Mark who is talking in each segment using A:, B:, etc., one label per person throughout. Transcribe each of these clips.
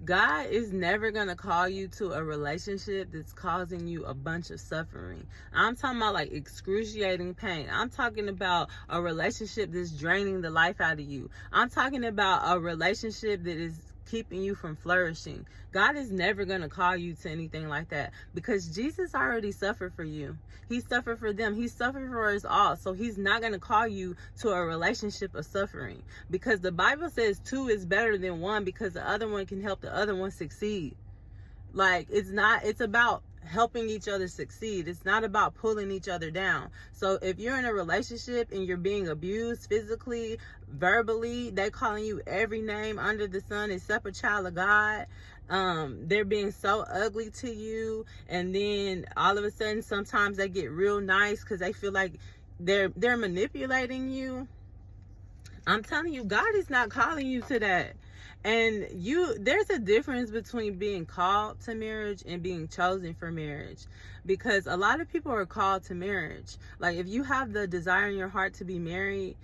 A: God is never going to call you to a relationship that's causing you a bunch of suffering. I'm talking about like excruciating pain. I'm talking about a relationship that's draining the life out of you. I'm talking about a relationship that is keeping you from flourishing. God is never going to call you to anything like that, because Jesus already suffered for you. He suffered for them. He suffered for us all. So he's not going to call you to a relationship of suffering, because the Bible says two is better than one, because the other one can help the other one succeed. Like, it's about helping each other succeed. It's not about pulling each other down. So if you're in a relationship and you're being abused physically, verbally, they calling you every name under the sun except a child of God, they're being so ugly to you, and then all of a sudden sometimes they get real nice because they feel like they're manipulating you. I'm telling you, God is not calling you to that. And there's a difference between being called to marriage and being chosen for marriage, because a lot of people are called to marriage. Like, if you have the desire in your heart to be married,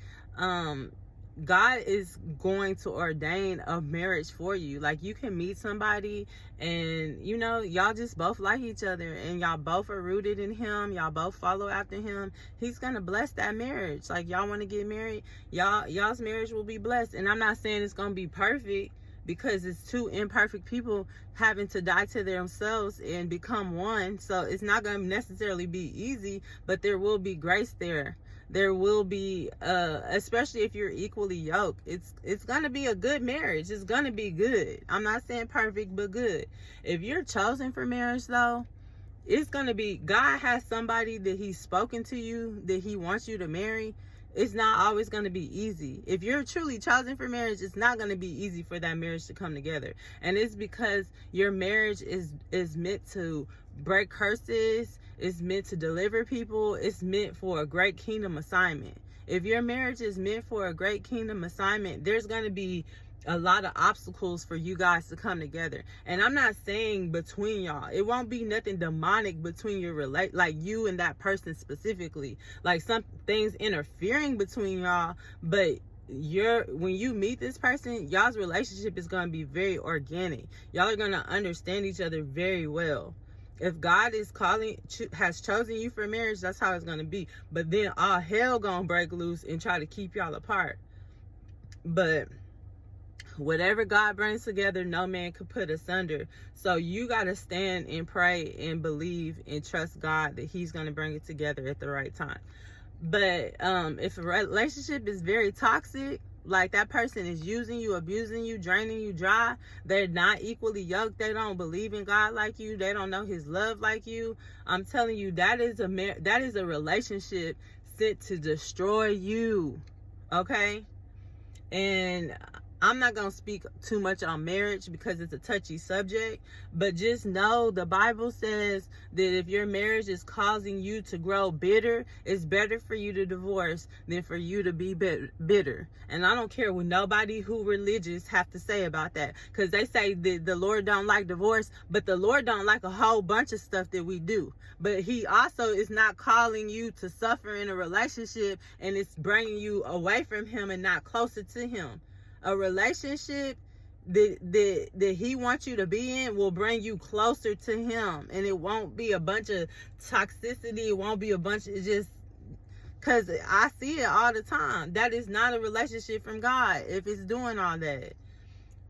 A: God is going to ordain a marriage for you. Like, you can meet somebody and, y'all just both like each other and y'all both are rooted in him. Y'all both follow after him. He's going to bless that marriage. Like, y'all want to get married, y'all's marriage will be blessed. And I'm not saying it's going to be perfect, because it's two imperfect people having to die to themselves and become one. So it's not going to necessarily be easy, but there will be grace there. There will be, especially if you're equally yoked, it's going to be a good marriage. It's going to be good. I'm not saying perfect, but good. If you're chosen for marriage, though, it's going to be, God has somebody that he's spoken to you that he wants you to marry. It's not always going to be easy. If you're truly chosen for marriage, it's not going to be easy for that marriage to come together. And it's because your marriage is meant to break curses. It's meant to deliver people. It's meant for a great kingdom assignment. If your marriage is meant for a great kingdom assignment, there's going to be a lot of obstacles for you guys to come together. And I'm not saying between y'all. It won't be nothing demonic between like you and that person specifically. Like, some things interfering between y'all, but when you meet this person, y'all's relationship is going to be very organic. Y'all are going to understand each other very well. If God has chosen you for marriage, that's how it's going to be. But then all hell going to break loose and try to keep y'all apart. But whatever God brings together, no man could put asunder. So you got to stand and pray and believe and trust God that he's going to bring it together at the right time. But if a relationship is very toxic, like that person is using you, abusing you, draining you dry, they're not equally yoked, they don't believe in God like you, they don't know his love like you, I'm telling you, that is a relationship sent to destroy you. Okay? And I'm not going to speak too much on marriage because it's a touchy subject, but just know the Bible says that if your marriage is causing you to grow bitter, it's better for you to divorce than for you to be bitter. And I don't care what nobody who religious have to say about that, because they say that the Lord don't like divorce, but the Lord don't like a whole bunch of stuff that we do. But he also is not calling you to suffer in a relationship and it's bringing you away from him and not closer to him. A relationship that he wants you to be in will bring you closer to him, and it won't be a bunch of toxicity. It won't be a bunch of just, because I see it all the time. That is not a relationship from God if it's doing all that.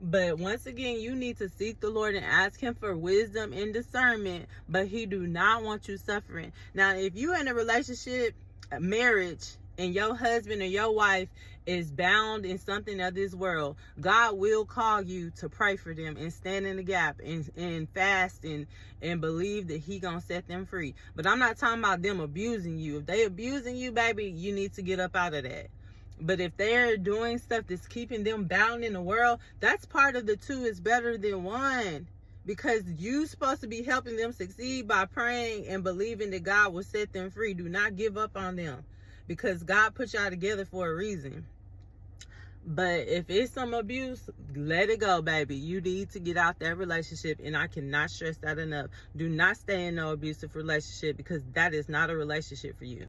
A: But once again, you need to seek the Lord and ask him for wisdom and discernment, but he do not want you suffering. Now, if you in a relationship, a marriage, and your husband or your wife is bound in something of this world, God will call you to pray for them and stand in the gap and fast and believe that he gonna set them free. But I'm not talking about them abusing you. If they abusing you, baby, you need to get up out of that. But if they're doing stuff that's keeping them bound in the world, that's part of the two is better than one. Because you're supposed to be helping them succeed by praying and believing that God will set them free. Do not give up on them, because God put y'all together for a reason. But if it's some abuse, let it go, baby. You need to get out that relationship, and I cannot stress that enough. Do not stay in no abusive relationship, because that is not a relationship for you.